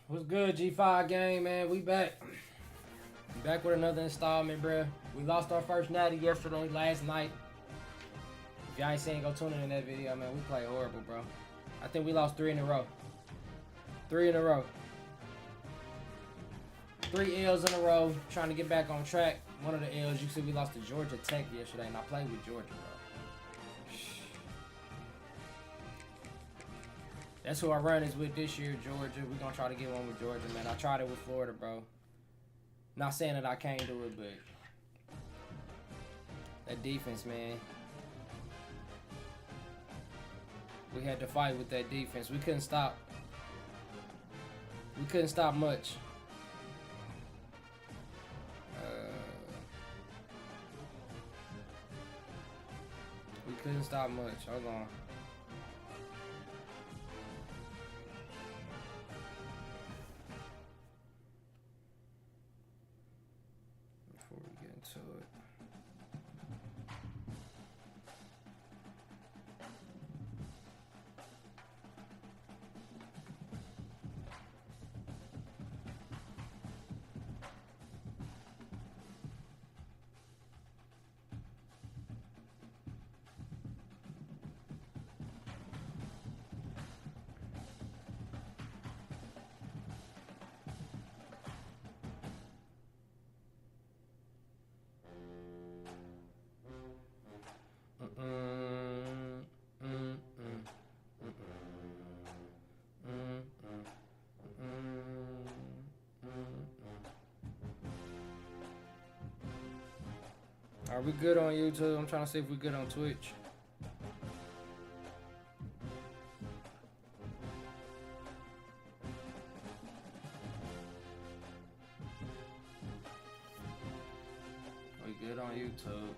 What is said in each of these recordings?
What's good, G5 gang, man? We back. Back with another installment, bruh. We lost our first natty yesterday, last night. If y'all ain't seen, go tune in that video, man. We play horrible, bro. I think we lost 3 in a row. 3 in a row. 3 L's in a row, trying to get back on track. One of the L's, you see we lost to Georgia Tech yesterday, and I played with Georgia, bro. That's who our run is with this year, Georgia. We're going to try to get one with Georgia, man. I tried it with Florida, bro. Not saying that I can't do it, but that defense, man. We had to fight with that defense. We couldn't stop. We couldn't stop much. We couldn't stop much. Hold on. Before we get into it. Are we good on YouTube? I'm trying to see if we're good on Twitch. We good on YouTube.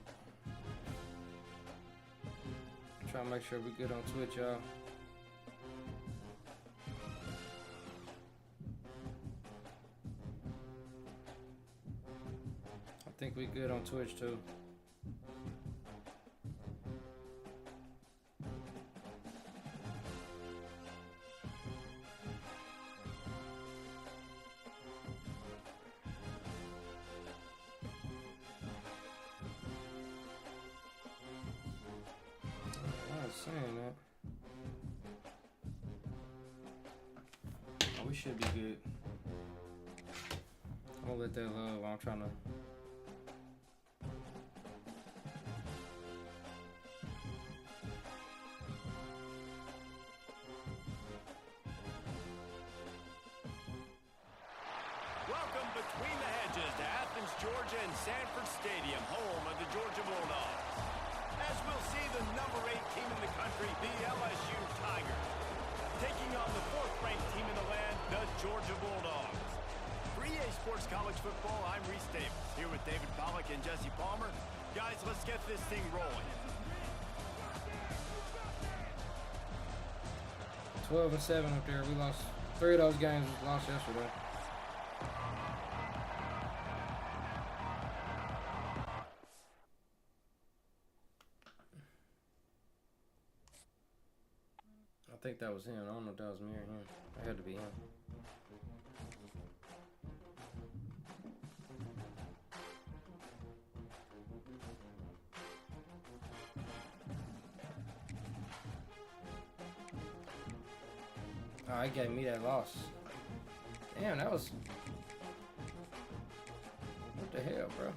I'm trying to make sure we're good on Twitch, y'all. I think we good on Twitch too. Saying that. Oh, we should be good. I'm gonna let that low while I'm trying to. Welcome between the hedges to Athens, Georgia and Sanford Stadium, home of the Georgia Bulldogs. As we'll see the number 8 team in the country, the LSU Tigers, taking on the 4th-ranked team in the land, the Georgia Bulldogs. For EA Sports College Football, I'm Reese Davis, here with David Pollack and Jesse Palmer. Guys, let's get this thing rolling. 12-7 up there. We lost 3 of those games. We lost yesterday. I think that was him. I don't know if that was me or him. It had to be him. Oh, he gave me that loss. Damn, that was... What the hell, bro?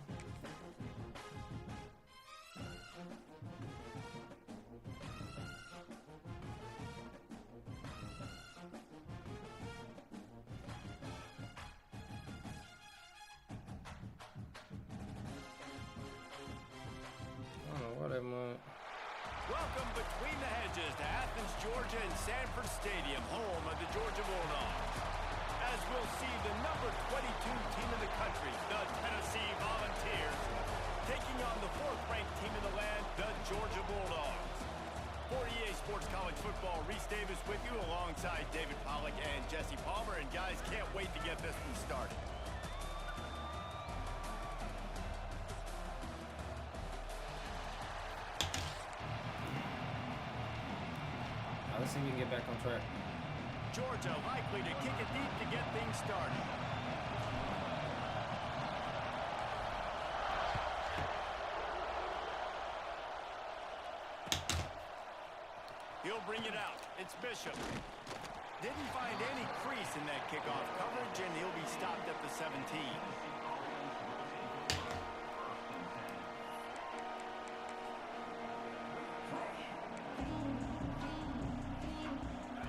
Welcome between the hedges to Athens, Georgia and Sanford Stadium, home of the Georgia Bulldogs. As we'll see the number 22 team in the country, the Tennessee Volunteers, taking on the 4th-ranked team in the land, the Georgia Bulldogs. For EA Sports College Football, Reese Davis with you alongside David Pollack and Jesse Palmer. And guys, can't wait to get this one started. Let's see if we can get back on track. Georgia likely to kick it deep to get things started. He'll bring it out. It's Bishop. Didn't find any crease in that kickoff coverage, and he'll be stopped at the 17.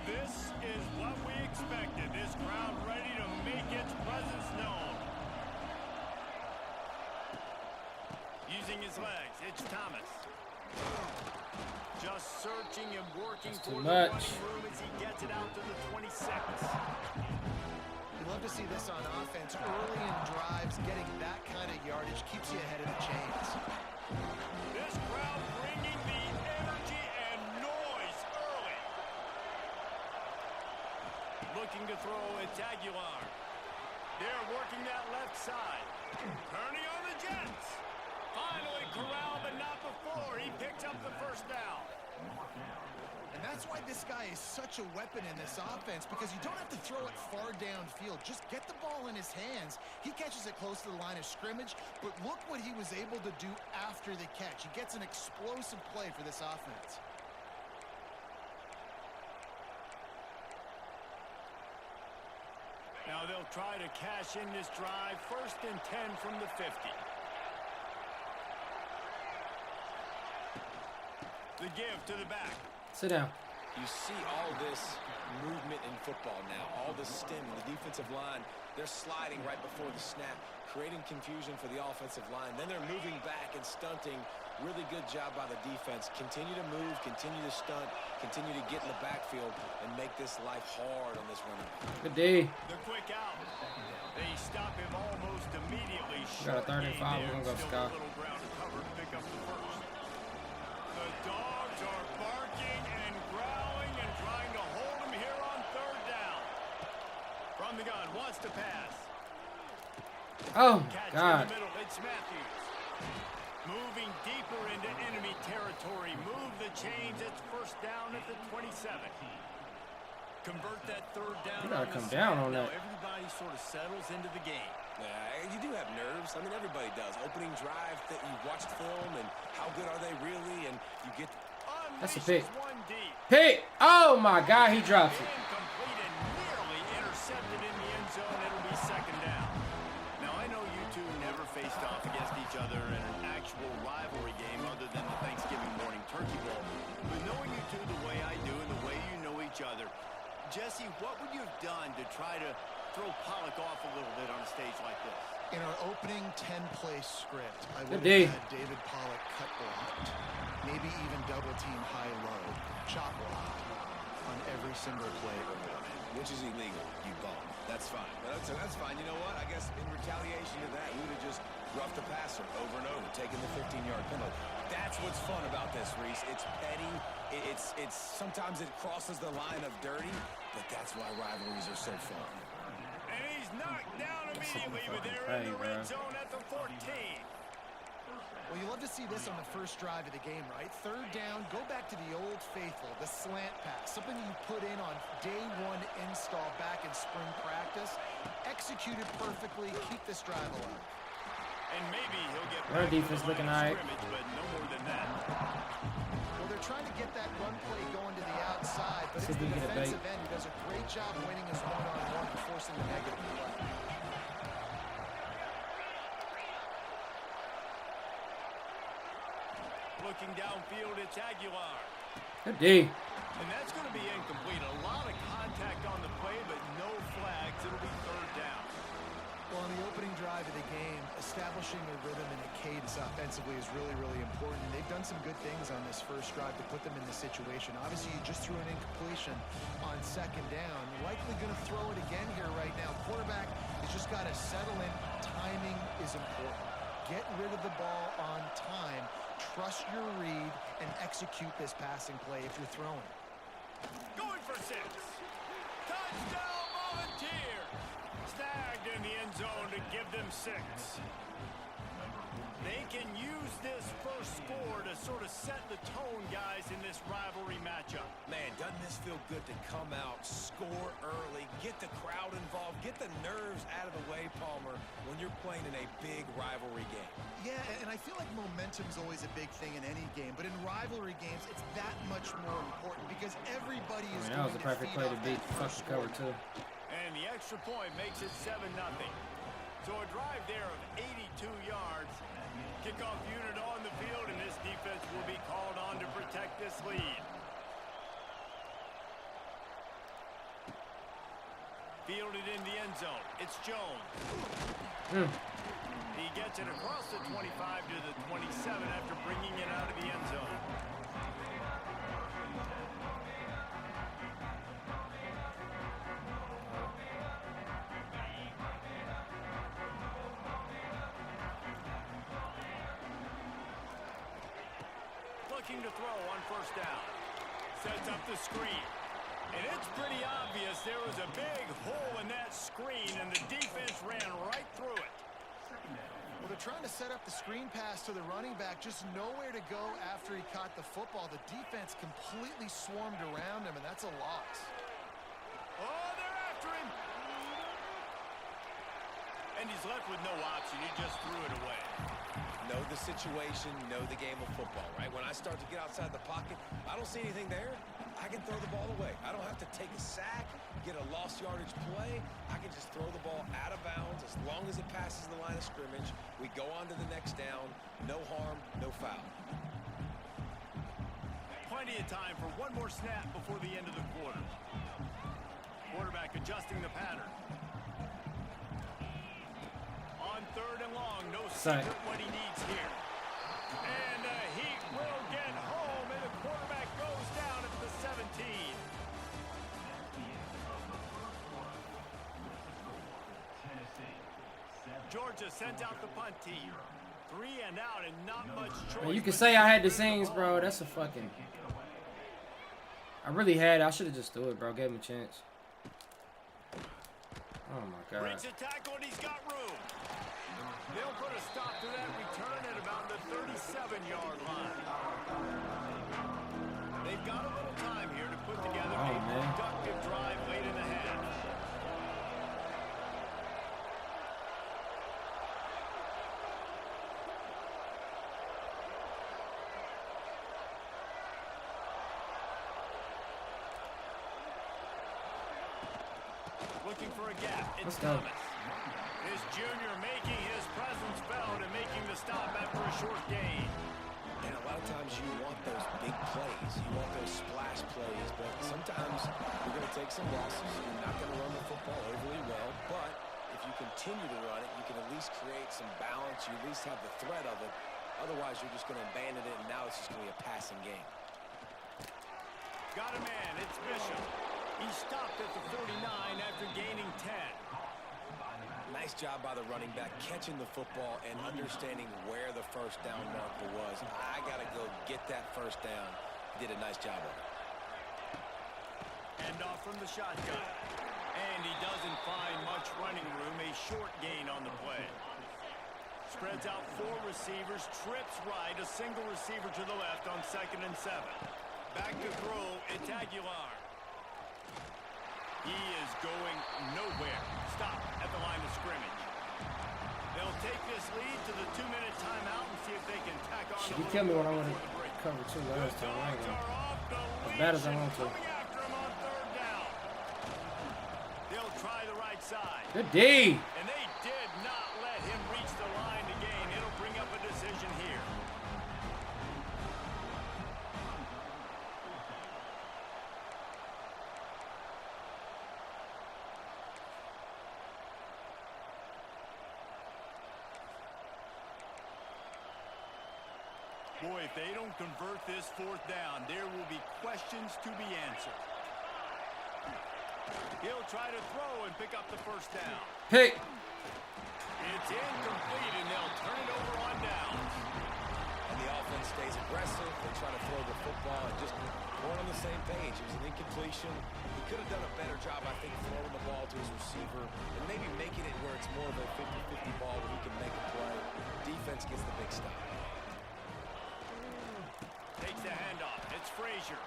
This is what we expected. This crowd ready to make its presence known. Using his legs, it's Thomas. Just searching and working for the running room as he gets it out to the 26. You love to see this on offense. Early in drives, getting that kind of yardage keeps you ahead of the chains. This crowd bringing the energy and noise early. Looking to throw, it's Aguilar. They're working that left side. Turning on the Jets. Finally corralled, but not before. He picks up the first down. And that's why this guy is such a weapon in this offense, because you don't have to throw it far downfield. Just get the ball in his hands. He catches it close to the line of scrimmage, but look what he was able to do after the catch. He gets an explosive play for this offense. Now they'll try to cash in this drive. 1st and 10 from the 50. The give to the back. Sit down. You see all this movement in football now, all the stem in the defensive line. They're sliding right before the snap, creating confusion for the offensive line. Then they're moving back and stunting. Really good job by the defense. Continue to move, continue to stunt, continue to get in the backfield and make this life hard on this running back. Good D. The quick out. They stop him almost immediately. Got a 35. We're going to go Scott. Little ground to cover, pick up the first. The dogs are barking and growling and trying to hold him here on 3rd down. From the gun, wants to pass. Oh, Catch God. in the middle, it's Matthews. Moving deeper into enemy territory. Move the chains, it's 1st down at the 27. Convert that 3rd down. You gotta come down on now that. everybody sort of settles into the game. Yeah, you do have nerves. I mean, everybody does. Opening drive that you watched film and how good are they really, and you get. That's a pick. One deep. Pick! Oh my God, he drops it. Incomplete and nearly intercepted in the end zone. It'll be 2nd down. Now I know you two never faced off against each other in an actual rivalry game other than the Thanksgiving morning turkey bowl. But knowing you two the way I do and the way you know each other, Jesse, what would you have done to try to throw Pollock off a little bit on a stage like this? In our opening 10-play script, I would Good have had David Pollock cut blocked, maybe even double team high-low, chop blocked on every single play. Which is illegal, you bum. That's fine. That's fine. You know what? I guess in retaliation to that, we would have just roughed the passer over and over, taking the 15-yard penalty. That's what's fun about this, Reese. It's petty. It's sometimes it crosses the line of dirty, but that's why rivalries are so fun. And he's knocked down immediately, but they're in the red zone at the 14. Well, you love to see this on the first drive of the game, right? 3rd down, go back to the old faithful, the slant pass, something you put in on day 1 install back in spring practice. Executed perfectly, keep this drive alive. And maybe he'll get Our defense looking all right. but no more than that. Well, they're trying to get that run play going to the outside, but it's See if the we can get a defensive end who does a great job winning his one-on-one and forcing the negative play. Looking downfield, it's Aguilar. Good D. And that's going to be incomplete. A lot of contact on the play, but no flags. It'll be 3rd down. Well, on the opening drive of the game, establishing a rhythm and a cadence offensively is really, really important. And they've done some good things on this first drive to put them in this situation. Obviously, you just threw an incompletion on 2nd down. Likely going to throw it again here right now. Quarterback has just got to settle in. Timing is important. Get rid of the ball on time. Trust your read and execute this passing play if you're throwing. Going for 6. Touchdown, Volunteer. Snagged in the end zone to give them 6. They can use this first score to sort of set the tone, guys, in this rivalry matchup. Man, doesn't this feel good to come out, score early, get the crowd involved, get the nerves out of the way, Palmer, when you're playing in a big rivalry game. Yeah, and I feel like momentum's always a big thing in any game, but in rivalry games, it's that much more important because everybody is that was the perfect play to beat fucking cover too. And the extra point makes it 7-0. So a drive there of 82 yards. Kickoff unit on the field, and this defense will be called on to protect this lead. Fielded in the end zone. It's Jones. He gets it across the 25 to the 27 after bringing it out of the end zone. Looking to throw on first down. Sets up the screen. And it's pretty obvious there was a big hole in that screen, and the defense ran right through it. Well, they're trying to set up the screen pass to the running back, just nowhere to go after he caught the football. The defense completely swarmed around him, and that's a loss. Oh, they're after him. And he's left with no option. He just threw it away. Know the situation, know the game of football, right? When I start to get outside the pocket, I don't see anything there. I can throw the ball away. I don't have to take a sack, get a lost yardage play. I can just throw the ball out of bounds as long as it passes the line of scrimmage. We go on to the next down. No harm, no foul. Plenty of time for one more snap before the end of the quarter. Quarterback adjusting the pattern. On 3rd and long, no secret what he needs here. And he will get home, and the quarterback goes down at the 17. Georgia sends out the punt team. 3 and out and not much choice. Man, you can say I had the scenes, bro. That's a fucking... I really had it. I should have just threw it, bro. Gave him a chance. Oh, my God. Breaks a tackle, and he's got room. They'll put a stop to that return at about the 37-yard line. They've got a little time here to put together a productive drive late in the half. Looking for a gap. It's Thomas. This junior making his presence felt and making the stop after a short gain. And a lot of times you want those big plays. You want those splash plays, but sometimes you're going to take some losses. You're not going to run the football overly well, but if you continue to run it, you can at least create some balance. You at least have the threat of it. Otherwise, you're just going to abandon it, and now it's just going to be a passing game. Got a man. It's Bishop. He stopped at the 49 after gaining 10. Nice job by the running back, catching the football and understanding where the first down marker was. I got to go get that first down. He did a nice job of it. Hand off from the shotgun. And he doesn't find much running room. A short gain on the play. Spreads out 4 receivers, trips right, a single receiver to the left on 2nd and 7. Back to throw, it's Aguilar. He is going nowhere. Stop at the line of scrimmage. They'll take this lead to the 2-minute timeout and see if they can tack on. Shit, he killed me when I went to cover 2 last time. I ain't gonna. As bad as I want to. After him on 3rd down. They'll try the right side. Good D. And they did not let him reach the line to gain. It'll bring up a decision here. Boy, if they don't convert this 4th down, there will be questions to be answered. He'll try to throw and pick up the first down. Pick. It's incomplete, and they'll turn it over on downs. And the offense stays aggressive. They try to throw the football and just weren't on the same page. It was an incompletion. He could have done a better job, I think, throwing the ball to his receiver and maybe making it where it's more of a 50-50 ball where he can make a play. Defense gets the big stop. Takes the handoff. It's Frazier.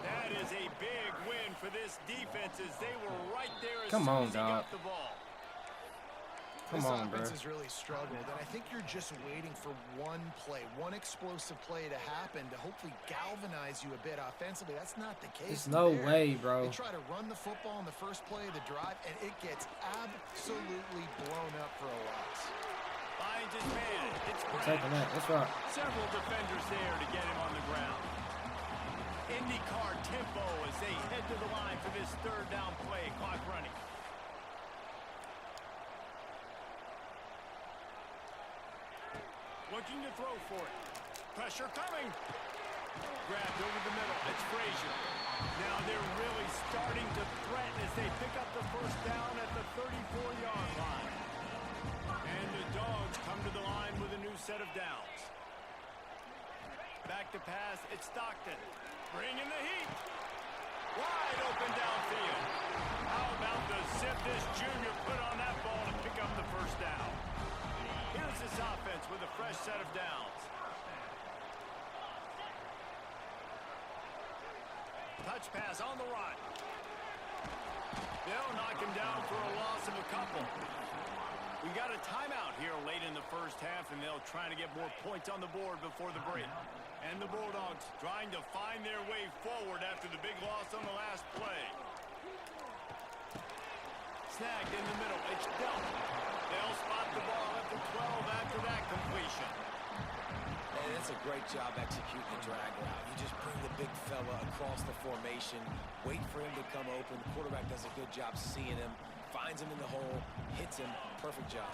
That is a big win for this defense as they were right there as soon as he got the ball. This offense has really struggled, and I think you're just waiting for one play, one explosive play to happen to hopefully galvanize you a bit offensively. That's not the case. There's no way, bro. They try to run the football in the first play of the drive, and it gets absolutely blown up for a loss. Finds his man. It's taking that. That's right. Several defenders there to get him on the ground. IndyCar tempo as they head to the line for this third down play. Clock running. Looking to throw for it. Pressure coming. Grabbed over the middle. It's Frazier. Now they're really starting to threaten as they pick up the first down at the 34-yard line. And the Dogs come to the line with a new set of downs. Back to pass. It's Stockton. Bringing the heat. Wide open downfield. How about the zip this junior put on that ball to pick up the first down? Here's this offense with a fresh set of downs. Touch pass on the run. They'll knock him down for a loss of a couple. We got a timeout here late in the first half, and they'll try to get more points on the board before the break. And the Bulldogs trying to find their way forward after the big loss on the last play. Snagged in the middle. It's Delp. They'll spot the ball at the 12 after that completion. And that's a great job executing the drag route. You just bring the big fella across the formation, wait for him to come open. The quarterback does a good job seeing him, finds him in the hole, hits him. Perfect job.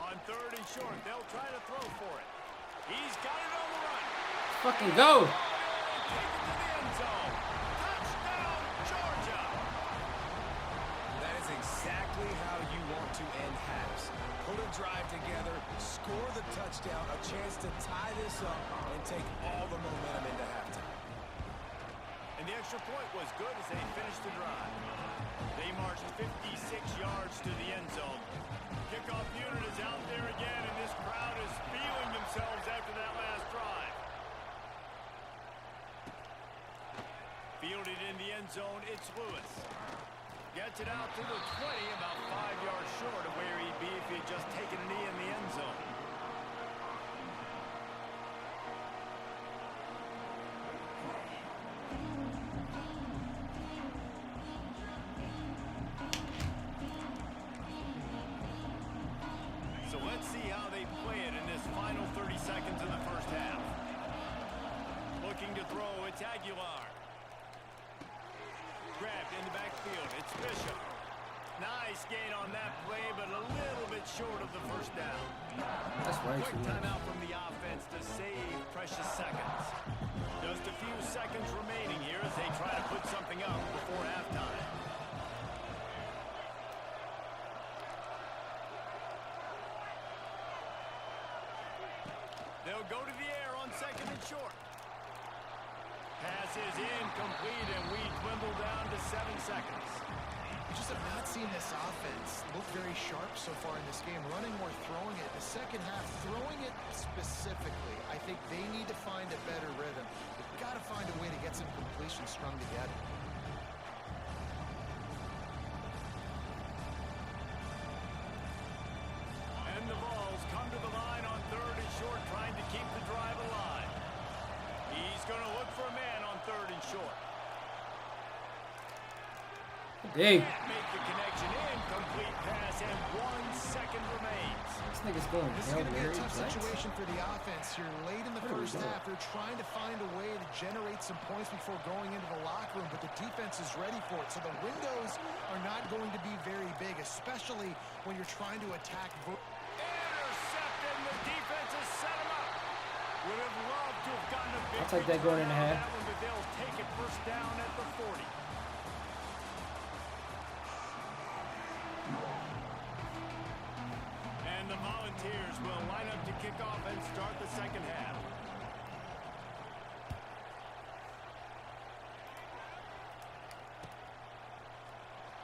On third and short, they'll try to throw for it. He's got it on the run. Fucking go. Take it to the end zone. Touchdown, Georgia. That is exactly how you want to end halves. Put a drive together, score the touchdown, a chance to tie this up, and take all the momentum into halftime. And the extra point was good as they finished the drive. They marched 56 yards to the end zone. Kickoff unit is out there again, and this crowd is feeling themselves after that last drive. Fielded in the end zone, it's Lewis. Gets it out to the 20, about 5 yards short of where he'd be if he had just taken a knee in the end zone. So let's see how they play it in this final 30 seconds of the first half. Looking to throw, it's Aguilar. Grabbed in the backfield, it's Bishop. Nice gain on that play, but a little bit short of the first down. That's way Quick too much. timeout from the offense to save precious seconds. Just a few seconds remaining here as they try to put something up before halftime. They'll go to the air on second and short. Pass is incomplete, and we dwindle down to 7 seconds. Just have not seen this offense look very sharp so far in this game, running or throwing it. The second half, throwing it specifically, I think they need to find a better rhythm. They've got to find a way to get some completions strung together. And the Vols come to the line on third and short, trying to keep the drive alive. He's going to look for a man on third and short. Hey, Can't make the connection. Incomplete pass, and 1 second remains. this nigga's going This is down going to be there. a tough situation for the offense here late in the first half. They're trying to find a way to generate some points before going into the locker room, but the defense is ready for it. So the windows are not going to be very big, especially when you're trying to attack. Intercepted, and the defense has set him up. Would have loved to have gotten a big I'll take that going in return on half. that one, but they'll take it first down at the 40. And the Volunteers will line up to kick off and start the second half.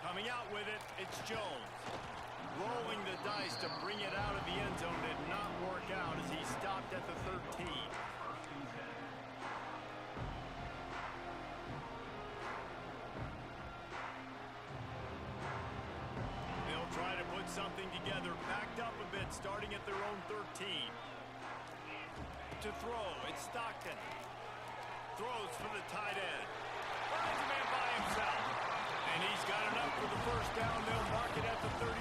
Coming Coming out with it, it's Jones. Rolling the dice to bring it out of the end zone did not work out as he stopped at the 13. They'll try to put something together, backed up a bit, starting at their own 13. To throw, it's Stockton. Throws for the tight end. Finds a man by himself. And he's got enough for the first down. They'll mark it at the 34.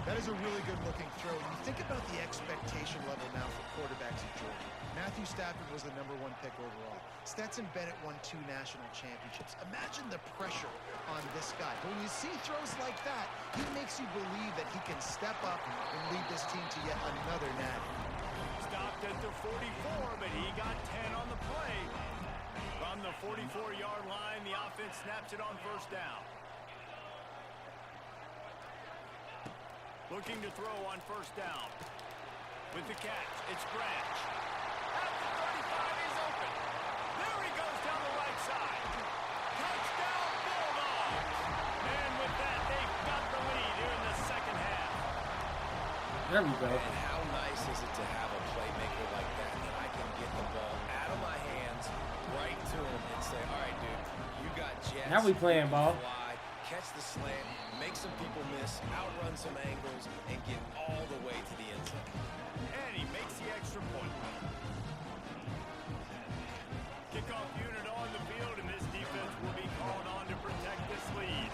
That is a really good-looking throw. And you think about the expectation level now for quarterbacks at Georgia. Matthew Stafford was the #1 pick overall. Stetson Bennett won 2 national championships. Imagine the pressure on this guy. But when you see throws like that, he makes you believe that he can step up and lead this team to yet another natty. Stopped at the 44, but he got 10 on the play. From the 44-yard line, the offense snaps it on first down. Looking to throw on first down. With the catch, it's Branch. At the 35, he's open. There he goes down the right side. Touchdown, Bulldogs! And with that, they've got the lead here in the second half. There we go. And how nice is it to have a playmaker like that I can get the ball out of my hands right to him and say, all right, dude, you got jets. Now we playing ball. Fly, catch the slant, make some people miss, outrun some angles, and get all the way to the end zone. And he makes the extra point. Kickoff unit on the field, and this defense will be called on to protect this lead.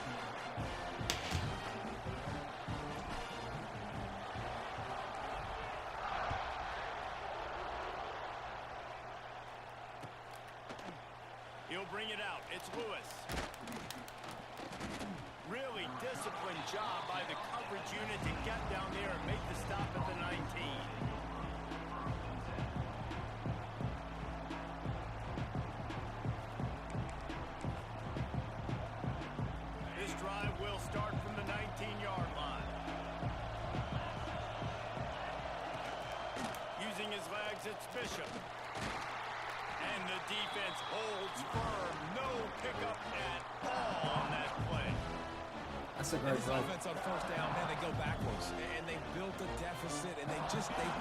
He'll bring it out. It's Lewis. Really disciplined job by the coverage unit to get down there and make the stop at the 19. This drive will start from the 19-yard line. Using his legs, it's Bishop. And the defense holds firm. No pickup at all on that play. That's a great This play. offense on first down, man, they go backwards. And they built a deficit, and they've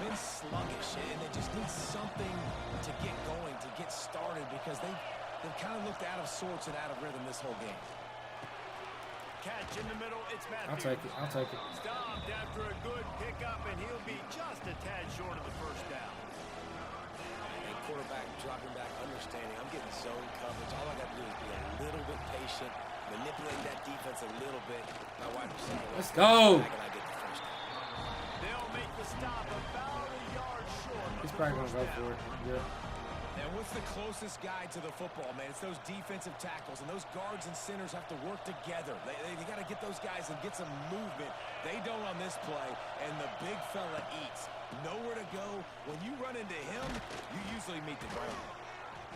been sluggish. And they just need something to get going, to get started, because they've kind of looked out of sorts and out of rhythm this whole game. Catch in the middle, it's Matthew. I'll take it. I'll take it. Stopped after a good pickup, and he'll be just a tad short of the first down. And quarterback dropping back, understanding I'm getting zone coverage. All I got to do is be a little bit patient, manipulate that defense a little bit. My wide receiver. Let's go. And I get the first down. They'll make the stop about a yard short of He's the probably first gonna go down. for it. Yeah. And what's the closest guy to the football, man? It's those defensive tackles, and those guards and centers have to work together. They got to get those guys and get some movement. They don't on this play, and the big fella eats. Nowhere to go. When you run into him, you usually meet the ground.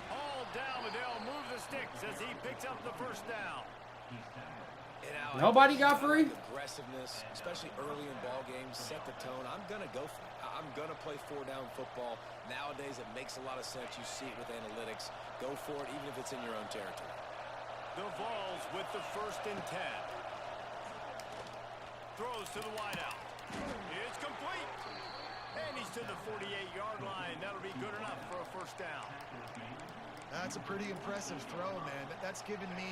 All down, but they'll move the sticks as he picks up the first down. Nobody got free? Aggressiveness, especially early in ball games, set the tone. I'm going to go for it. I'm going to play 4-down football. Nowadays, it makes a lot of sense. You see it with analytics. Go for it, even if it's in your own territory. The Vols with the 1st and 10. Throws to the wideout. It's complete. And he's to the 48-yard line. That'll be good enough for a first down. That's a pretty impressive throw, man. That's given me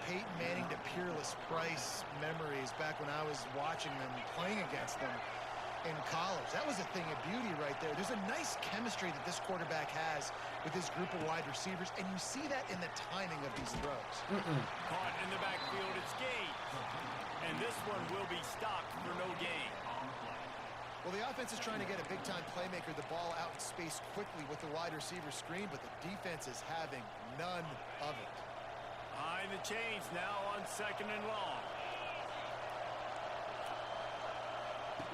Peyton Manning to Peerless Price memories back when I was watching them, playing against them in college. That was a thing of beauty right there. There's a nice chemistry that this quarterback has with his group of wide receivers, and you see that in the timing of these throws. Caught in the backfield, it's Gage. And this one will be stopped for no gain. Well, the offense is trying to get a big-time playmaker the ball out in space quickly with the wide receiver screen, but the defense is having none of it. Behind the chains now on 2nd and long.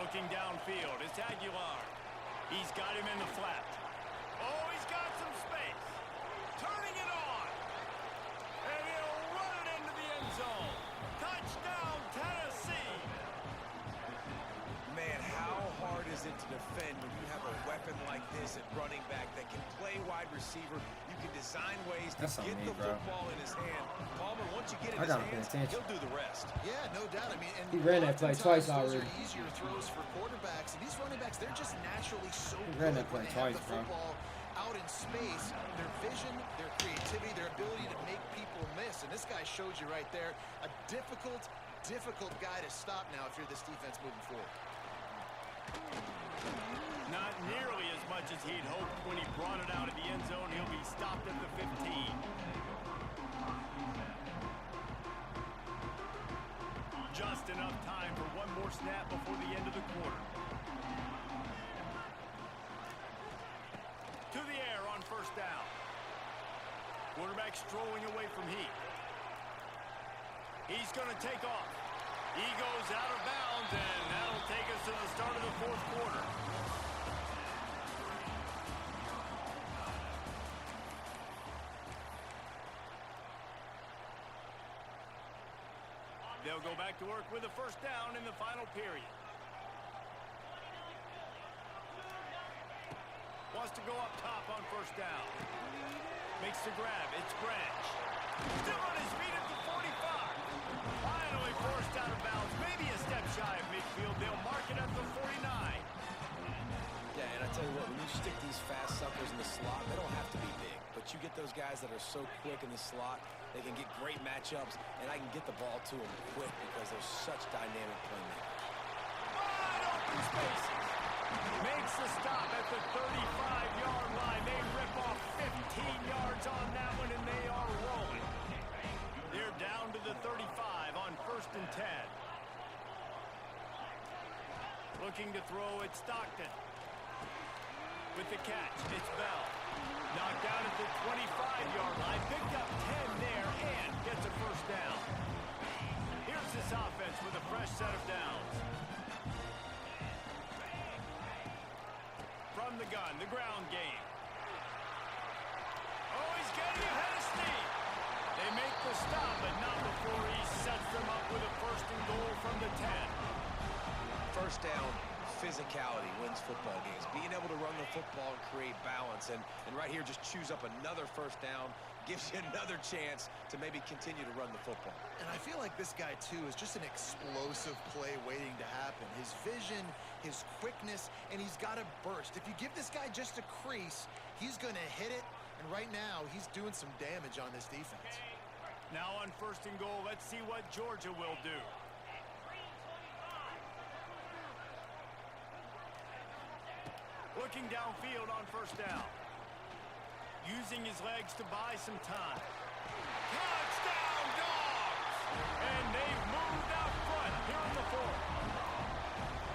Looking downfield, it's Aguilar. He's got him in the flat. Oh, he's got some space. Turning it on. And he'll run it into the end zone. Touchdown, Tennessee. Man, how hard is it to defend when you have a weapon like this at running back that can play wide wide receiver. You can design ways to That's on get me, the bro. football in his hand. Palmer, once you get it I in his gotta pay hands, attention. he'll do the rest. Yeah, no doubt. I mean, and He ran that play twice those already. are easier throws for quarterbacks, and these running backs, they're just naturally so He ran good that play when they twice, have bro. the football out in space. Their vision, their creativity, their ability to make people miss. And this guy shows you right there a difficult guy to stop now if you're this defense moving forward. Not nearly as much as he'd hoped when he brought it out of the end zone. He'll be stopped at the 15. Just enough time for one more snap before the end of the quarter. To the air on first down. Quarterback strolling away from Heat. He's going to take off. He goes out of bounds, and that'll take us to the start of the fourth quarter. They'll go back to work with a first down in the final period. Wants to go up top on first down. Makes the grab. It's Branch. Still on his feet at the 45. Finally forced out of bounds. Maybe a step shy of midfield. They'll mark it at the 49. Yeah, and I tell you what, when you stick these fast suckers in the slot, they don't have to be big. But you get those guys that are so quick in the slot, they can get great matchups, and I can get the ball to them quick because they're such dynamic playmakers. Wide open spaces. Makes the stop at the 35-yard line. They rip off 15 yards on that one, and they are rolling. They're down to the 35 on 1st and 10. Looking to throw at Stockton. With the catch, it's Bell. Knocked out at the 25-yard line. Picked up 10 there and gets a first down. Here's this offense with a fresh set of downs. From the gun, the ground game. Oh, he's getting ahead of steam. They make the stop, but not before he sets them up with a 1st and goal from the 10. First down, physicality wins football games. Being able to run the football and create balance. And right here, just choose up another first down, gives you another chance to maybe continue to run the football. And I feel like this guy, too, is just an explosive play waiting to happen. His vision, his quickness, and he's got a burst. If you give this guy just a crease, he's going to hit it. And right now, he's doing some damage on this defense. Now on 1st and goal, let's see what Georgia will do. Looking downfield on first down. Using his legs to buy some time. Touchdown, Dogs! And they've moved out front here in the 4th.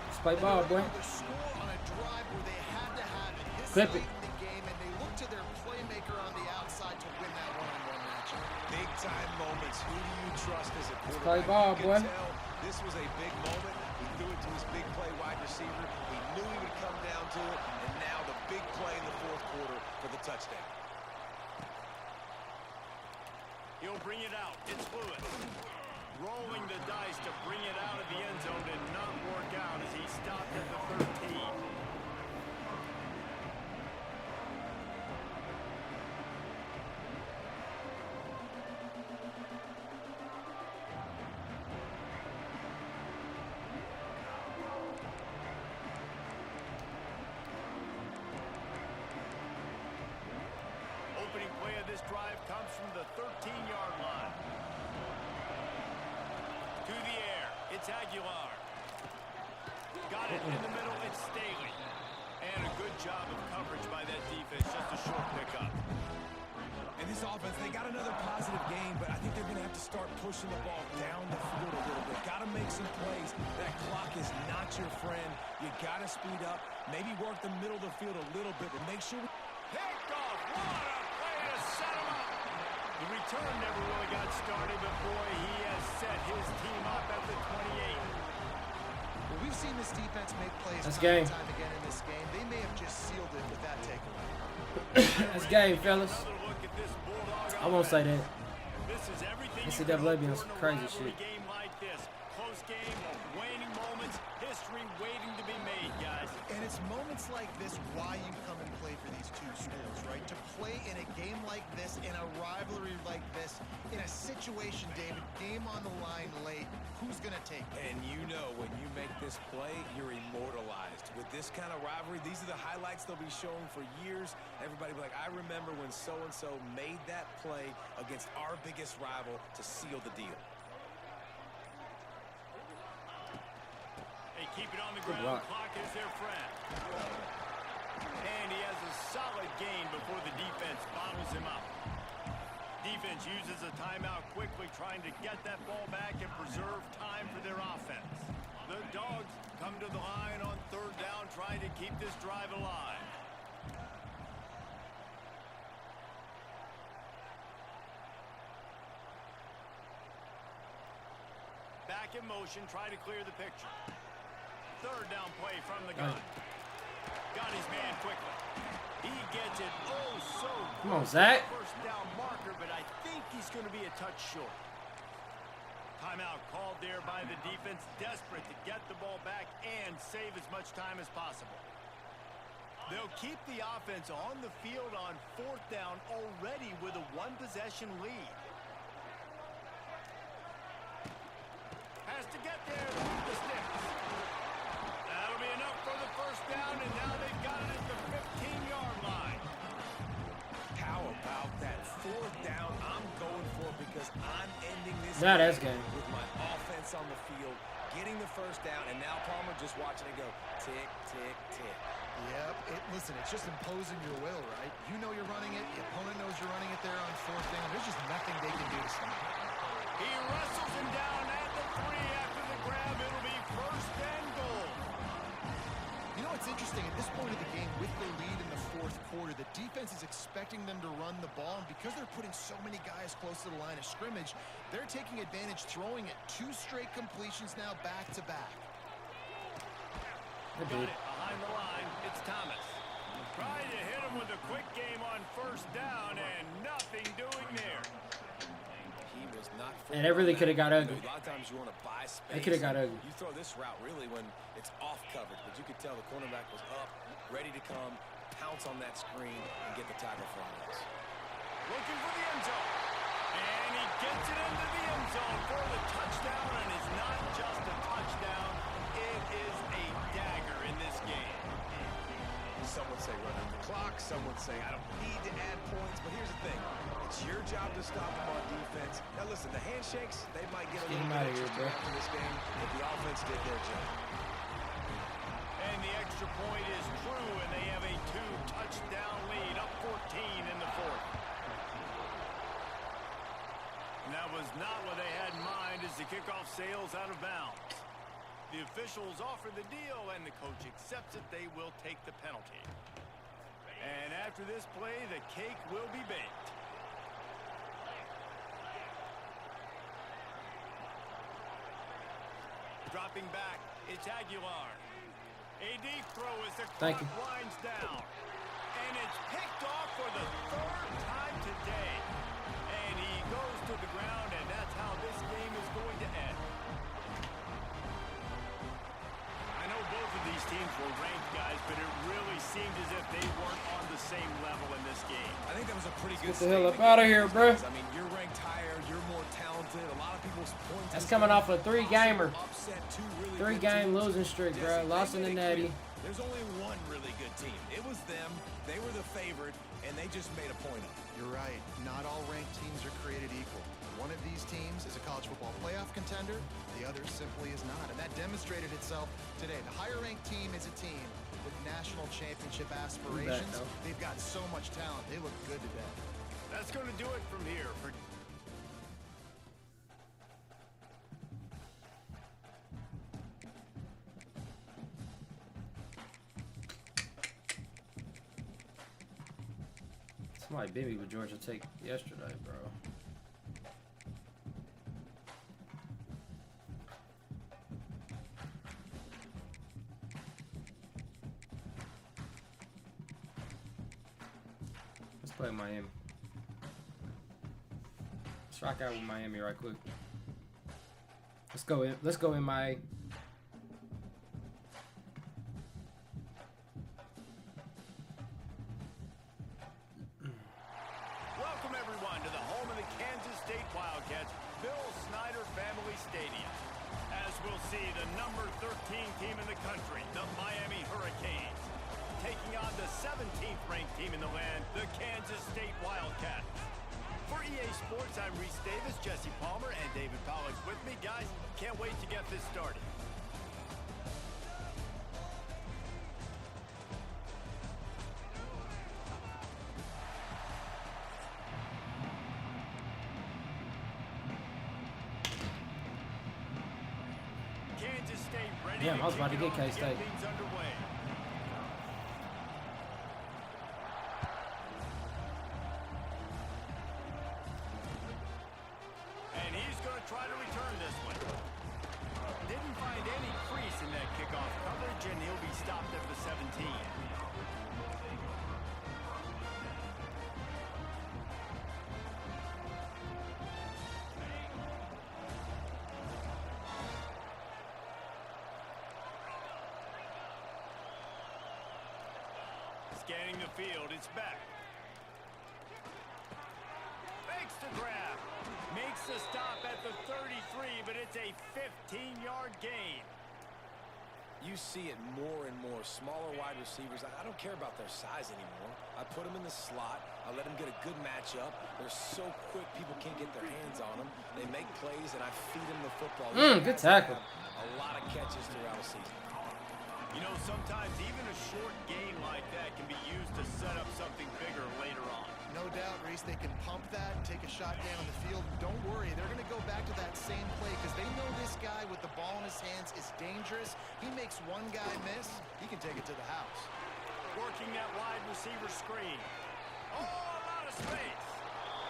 Let's play ball, boy. The score on a drive where they had to have it. This Clip late it. in the game, and they look to their playmaker on the outside to win that one-on-one matchup. Big time moments. Who do you trust as a quarterback? play ball, You boy. can tell this was a big moment. He threw it to his big play wide receiver. He knew he would come down to it, and now the big play in the 4th quarter for the touchdown. He'll bring it out. It's Lewis. Rolling the dice to bring it out of the end zone did not work out as he stopped at the 13. Opening play of this drive comes from the 13-yard line. To the air, it's Aguilar. Got it in the middle, it's Staley. And a good job of coverage by that defense, just a short pickup. And this offense, they got another positive game, but I think they're going to have to start pushing the ball down the field a little bit. Got to make some plays. That clock is not your friend. You got to speed up, maybe work the middle of the field a little bit, but make sure... Picked off, what a play to set him up. The return never really got started, but boy, he has set his team up at the 28. Well, we've seen this defense make plays That's time game. and time again in this game. They may have just sealed it with that takeaway. That's game, fellas. Another look at this Bulldog I won't say that. This is everything NCAA be on some crazy shit. game like this. close game, waning moments, history waiting to be made, guys. And it's moments like this why you come and play for these two schools, right? To play in a game like this, in a rivalry like this, in a situation, David, game on the line late, who's going to take it? And you know, when you make this play, you're immortalized. With this kind of rivalry, these are the highlights they'll be showing for years. Everybody will be like, I remember when so-and-so made that play against our biggest rival to seal the deal. They keep it on the ground. Clock is their friend. And he has a solid gain before the defense bottles him up. Defense uses a timeout quickly, trying to get that ball back and preserve time for their offense. The Dogs come to the line on third down, trying to keep this drive alive. Back in motion, try to clear the picture. Third down play from the gun. Got his man quickly. He gets it so Come on, Zach. First down marker, but I think he's going to be a touch short. Timeout called there by the defense, desperate to get the ball back and save as much time as possible. They'll keep the offense on the field on fourth down already with a one-possession lead. Has to get there with the sticks. That'll be enough for the first down, and now they've got it at the 15-yard line. How about that fourth down? I'm going for because I'm ending this game with my offense on the field, getting the first down, and now Palmer just watching it go tick, tick, tick. Yep. Listen, it's just imposing your will, right? You know you're running it. The opponent knows you're running it there on fourth down. There's just nothing they can do to stop it. He wrestles him down at the 3 after the grab. It'll be first and goal. You know, it's interesting. At this point of the game, with the lead in the fourth quarter, the defense is expecting them to run the ball. And because they're putting so many guys close to the line of scrimmage, they're taking advantage, throwing it 2 straight completions now back-to-back. Got it behind the line. It's Thomas. Trying to hit him with a quick game on first down, and nothing doing there. He was not. And it really could have got ugly. A lot of times you want to buy space. It could have got ugly. You throw this route really when it's off coverage, but you could tell the cornerback was up, ready to come, pounce on that screen, and get the tackle for us. Looking for the end zone. And he gets it into the end zone for the touchdown, and it's not just a touchdown. It is a dagger in this game. Some would say run out the clock. Some would say I don't need to add points. But here's the thing. It's your job to stop them on defense. Now, listen, the handshakes, they might get a little bit extra after this game, but the offense did their job. And the extra point is true, and they have a 2-touchdown lead, up 14 in the fourth. And that was not what they had in mind as the kickoff sails out of bounds. The officials offer the deal, and the coach accepts it. They will take the penalty. And after this play, the cake will be baked. Dropping back, it's Aguilar. A deep throw as the clock winds down. And it's picked off for the 3rd time today. And he goes to the ground, and that's how this game is going to end. I know both of these teams were ranked, guys, but it really seemed as if they weren't on the same level in this game. I think that was a pretty good Get the hell up out of here, bro. I mean, you're ranked higher, you're more talented. A lot of people's points. That's coming off a 3-gamer. Upset 2 really 3-game losing streak, bro. Lost in the Natty. There's only one really good team. It was them. They were the favorite, and they just made a point of it. You're right. Not all ranked teams are created equal. One of these teams is a college football playoff contender. The other simply is not. And that demonstrated itself today. The higher-ranked team is a team with national championship aspirations. They've got so much talent. They look good today. That's going to do it from here for Somebody beat me with Georgia Tech yesterday, bro. Let's play Miami. Let's rock out with Miami right quick. Let's go in my. Welcome everyone to the home of the Kansas State Wildcats, Bill Snyder Family Stadium. As we'll see, the number 13 team in the country, the Miami Hurricanes, taking on the 17th ranked team in the land, the Kansas State Wildcats. For EA Sports, I'm Reese Davis, Jesse Palmer, and David Pollack's with me. Guys, can't wait to get this started. Kansas State ready. Damn, I was about to get K-State. things underway. And he's going to try to return this one. Didn't find any crease in that kickoff coverage, and he'll be stopped at the 17. Scanning the field, it's back. Fakes the grab. Makes the stop at the 33, but it's a 15-yard gain. You see it more and more. Smaller wide receivers, I don't care about their size anymore. I put them in the slot. I let them get a good matchup. They're so quick, people can't get their hands on them. They make plays, and I feed them the football. Good tackle. A lot of catches throughout a season. You know, sometimes even a short gain like that can be used to set up something bigger later on. No doubt, Reese, they can pump that and take a shot down the field. Don't worry, they're going to go back to that same play because they know this guy with the ball in his hands is dangerous. He makes one guy miss, he can take it to the house. Working that wide receiver screen. Oh, a lot of space.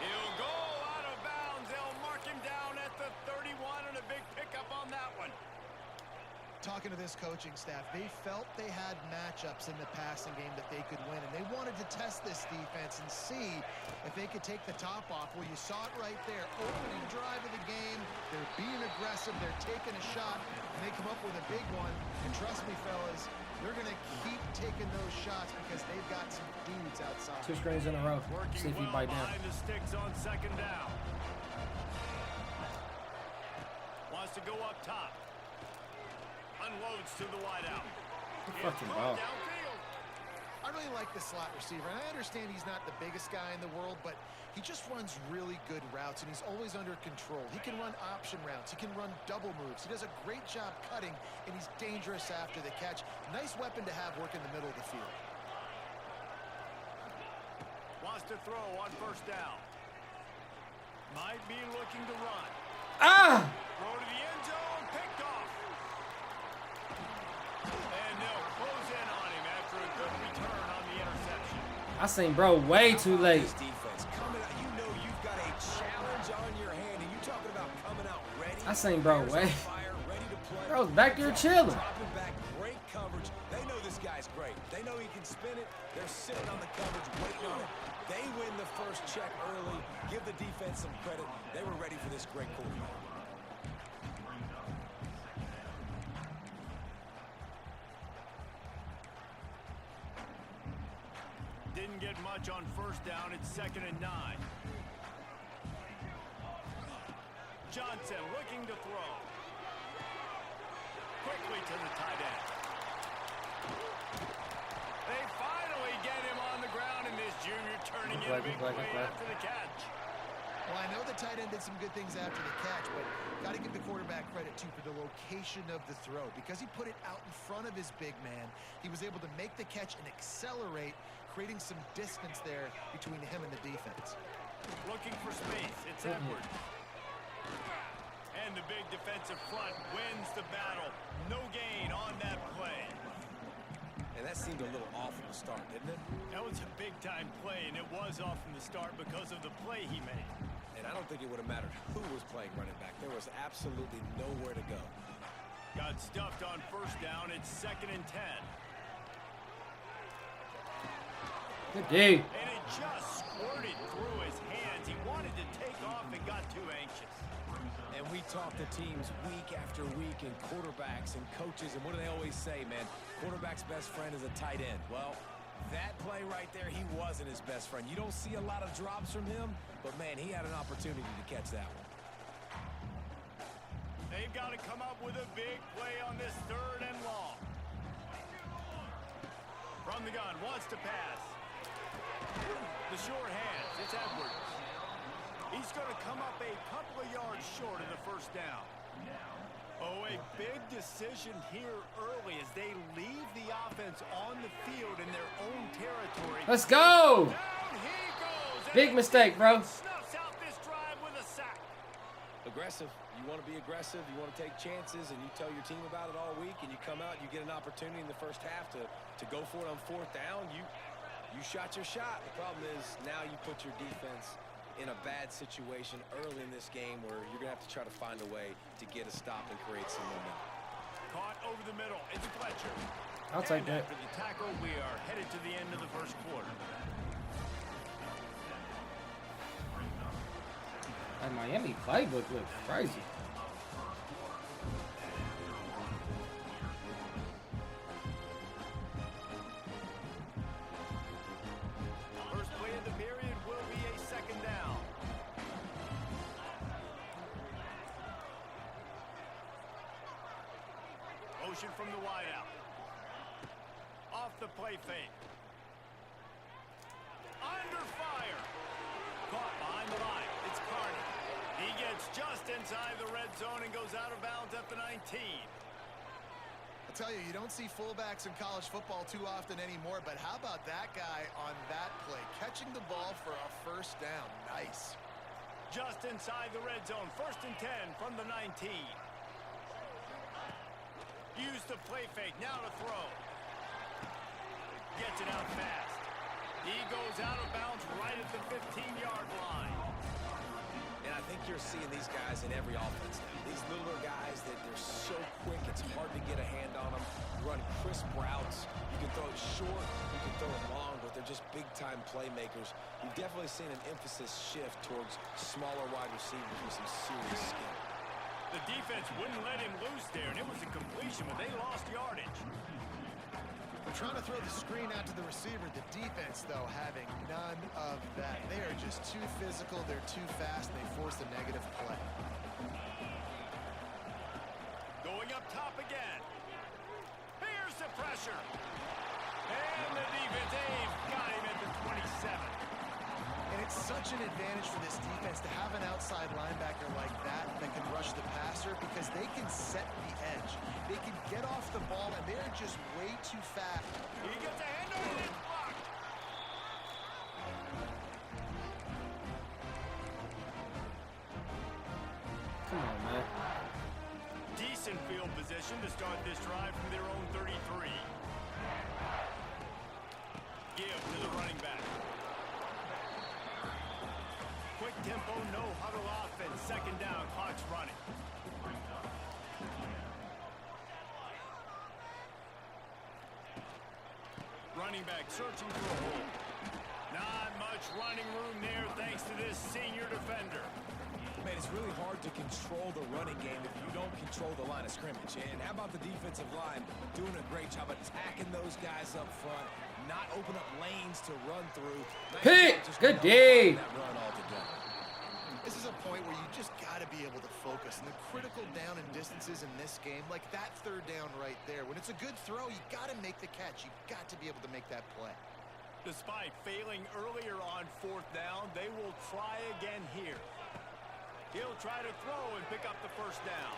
He'll go out of bounds. They'll mark him down at the 31, and a big pickup on that one. Talking to this coaching staff, they felt they had matchups in the passing game that they could win, and they wanted to test this defense and see if they could take the top off. Well, you saw it right there. Opening drive of the game, they're being aggressive, they're taking a shot, and they come up with a big one. And trust me, fellas, they're going to keep taking those shots because they've got some dudes outside. 2 screens in a row. See Working if he well bite down. behind the sticks on second down. Wants to go up top. Unloads to the wideout. Fucking ball. Downfield. I really like the slot receiver, and I understand he's not the biggest guy in the world, but he just runs really good routes, and he's always under control. He can run option routes. He can run double moves. He does a great job cutting, and he's dangerous after the catch. Nice weapon to have work in the middle of the field. Wants to throw on first down. Might be looking to run. Ah! Throw to the end zone. Picked off. And they'll close in on him after a good return on the interception. I seen bro way too late. This defense coming out, you know you've got a challenge on your hand, and you talking about coming out ready. I seen bro Players way. on fire, ready to play. Bro's back there chilling. Dropping back, great coverage. They know this guy's great. They know he can spin it. They're sitting on the coverage, waiting on it. They win the first check early. Give the defense some credit. They were ready for this great quarterback. Didn't get much on first down. It's 2nd and 9. Johnson looking to throw. Quickly to the tight end. They finally get him on the ground, and this junior turning in a big play after the catch. Well, I know the tight end did some good things after the catch, but got to give the quarterback credit, too, for the location of the throw. Because he put it out in front of his big man, he was able to make the catch and accelerate, creating some distance there between him and the defense. Looking for space. It's Edwards. And the big defensive front wins the battle. No gain on that play. And that seemed a little off from the start, didn't it? That was a big-time play, and it was off from the start because of the play he made. And I don't think it would have mattered who was playing running back. There was absolutely nowhere to go. Got stuffed on first down. It's 2nd and 10. Good D. And it just squirted through his hands. He wanted to take off and got too anxious. And we talk to teams week after week, and quarterbacks and coaches, and what do they always say, man? Quarterback's best friend is a tight end. Well, that play right there, he wasn't his best friend. You don't see a lot of drops from him, but, man, he had an opportunity to catch that one. They've got to come up with a big play on this 3rd and long. From the gun, wants to pass. The short hands, it's Edwards. He's going to come up a couple of yards short of the 1st down. Oh, a big decision here early as they leave the offense on the field in their own territory. Let's go! Down he goes. Big mistake, bro. Snuffs out this drive with a sack. Aggressive. You want to be aggressive. You want to take chances, and you tell your team about it all week, and you come out and you get an opportunity in the 1st half to go for it on 4th down. You shot your shot. The problem is now you put your defense in a bad situation early in this game where you're going to have to try to find a way to get a stop and create some momentum. Caught over the middle. It's Fletcher. I'll take that. After the tackle, we are headed to the end of the 1st quarter. That Miami playbook looks crazy. First play of the period will be a 2nd down. Motion from the wideout. Off the play fake. Under fire. Caught behind the line. It's Carney. He gets just inside the red zone and goes out of bounds at the 19. I tell you, you don't see fullbacks in college football too often anymore, but how about that guy on that play? Catching the ball for a 1st down. Nice. Just inside the red zone. 1st and 10 from the 19. Use the play fake. Now to throw. Gets it out fast. He goes out of bounds right at the 15-yard line. And I think you're seeing these guys in every offense now. These littler guys that they're so quick, it's hard to get a hand on them. Run crisp routes. You can throw it short, you can throw it long, but they're just big-time playmakers. You've definitely seen an emphasis shift towards smaller wide receivers with some serious skill. The defense wouldn't let him loose there, and it was a completion, but they lost yardage. They're trying to throw the screen out to the receiver. The defense, though, having none of that. They are just too physical. They're too fast. They force a negative play. Going up top again. Here's the pressure. And the defense, they've got him at the 27. And it's such an advantage for this defense to have an outside linebacker like that can rush the passer because they can set the edge. They can get off the ball, and they're just way too fast. He gets a hand on it. It's blocked. Come on, man. Decent field position to start this drive from their own 33. Give to the running back. Quick tempo, no huddle offense. 2nd down, clock's running. Running back searching for a hole. Not much running room there thanks to this senior defender. Man, it's really hard to control the running game if you don't control the line of scrimmage. And how about the defensive line doing a great job attacking those guys up front, not open up lanes to run through. Pick! Good D! That run altogether. This is a point where you just got to be able to focus. And the critical down and distances in this game, like that 3rd down right there, when it's a good throw, you got to make the catch. You got to be able to make that play. Despite failing earlier on 4th down, they will try again here. He'll try to throw and pick up the 1st down.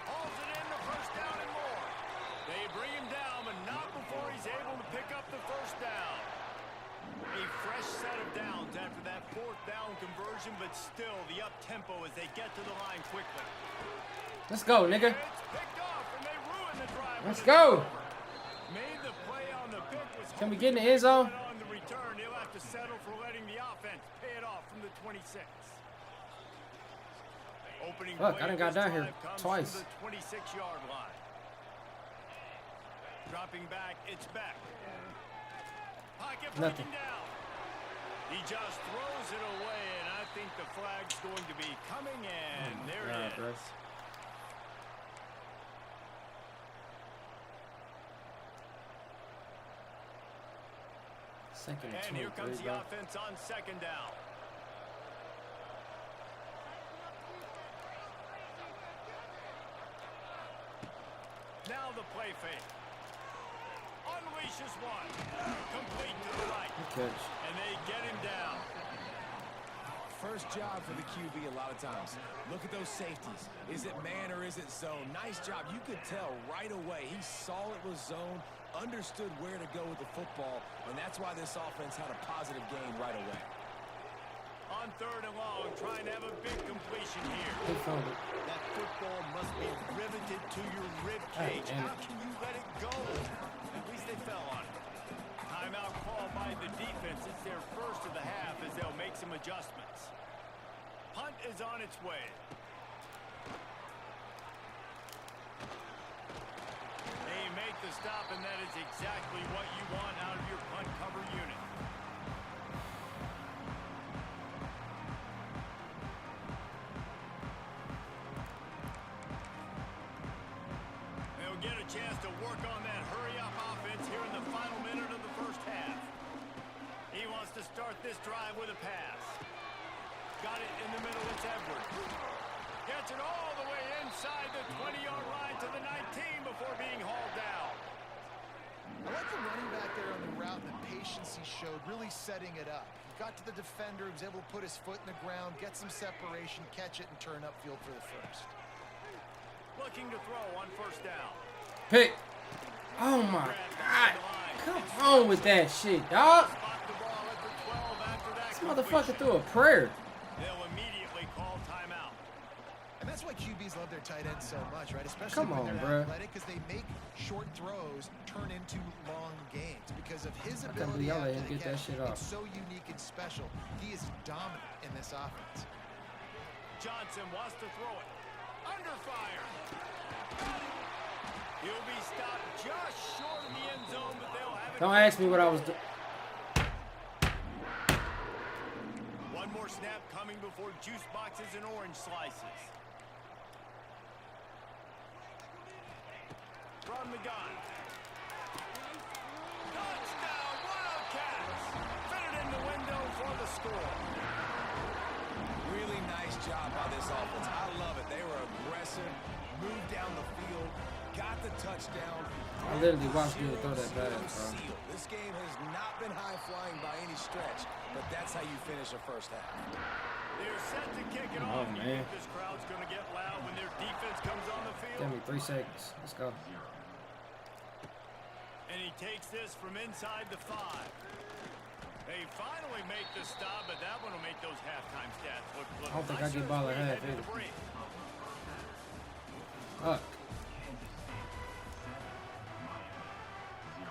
Hauls it in the 1st down and more. They bring him down, but not before he's able to pick up the 1st down. A fresh set of downs after that 4th down conversion, but still the up-tempo as they get to the line quickly. Let's go, nigga. It's picked off, and they ruin the drive. Let's go. Made the play on the pick. Can we get in the end zone? On the return, he'll have to settle for letting the offense pay it off from the 26. Opening Look, play I done of got this down here drive comes twice. from the 26-yard line. Dropping back, it's back. Pocket Nothing. breaking down. He just throws it away, and I think the flag's going to be coming in. There it is. Second and here comes the bro. offense on second down. Now the play fake. Unleashes one. Complete to the right. Good catch. And they get him down. First job for the QB a lot of times. Look at those safeties. Is it man or is it zone? Nice job. You could tell right away. He saw it was zone, understood where to go with the football, and that's why this offense had a positive gain right away. On third and long, trying to have a big completion here. That football must be riveted to your rib cage. How can you let it go? At least they fell on it. Timeout called by the defense. It's their first of the half as they'll make some adjustments. Punt is on its way. They make the stop, and that is exactly what you want out of your punt cover unit. They'll get a chance to work on that hurry-up offense here in the final minute of the first half. He wants to start this drive with a pass. Got it in the middle, it's Edwards. Gets it all the way inside the 20-yard line to the 19 before being hauled down. I like the running back there on the route and the patience he showed, really setting it up. He got to the defender, he was able to put his foot in the ground, get some separation, catch it, and turn upfield for the first. Looking to throw on first down. Pick. Oh my God. Come on with that shit, dog. This motherfucker threw a prayer. They'll immediately call timeout. And that's why QBs love their tight ends so much, right? Especially when they're athletic, because they make short throws turn into long games. Because of his ability after the catch, it's so unique and special. He is dominant in this offense. Johnson wants to throw it. Under fire. He'll be stopped just short of the end zone, but they'll have it. Don't ask me what I was doing. One more snap coming before juice boxes and orange slices. From the gun. Touchdown, Wildcats! Fit it in the window for the score. Really nice job by this offense. I love it. They were aggressive, moved down the field, got the touchdown. I literally watched you throw that pass, bro. This game has not been high-flying by any stretch, but that's how you finish a first half. They're set to kick it off. Man. This crowd's going to get loud when their defense comes on the field. Give me 3 seconds. Let's go. And he takes this from inside the 5. They finally make the stop, but that one will make those halftime stats look I don't think I get ball at half either. Fuck.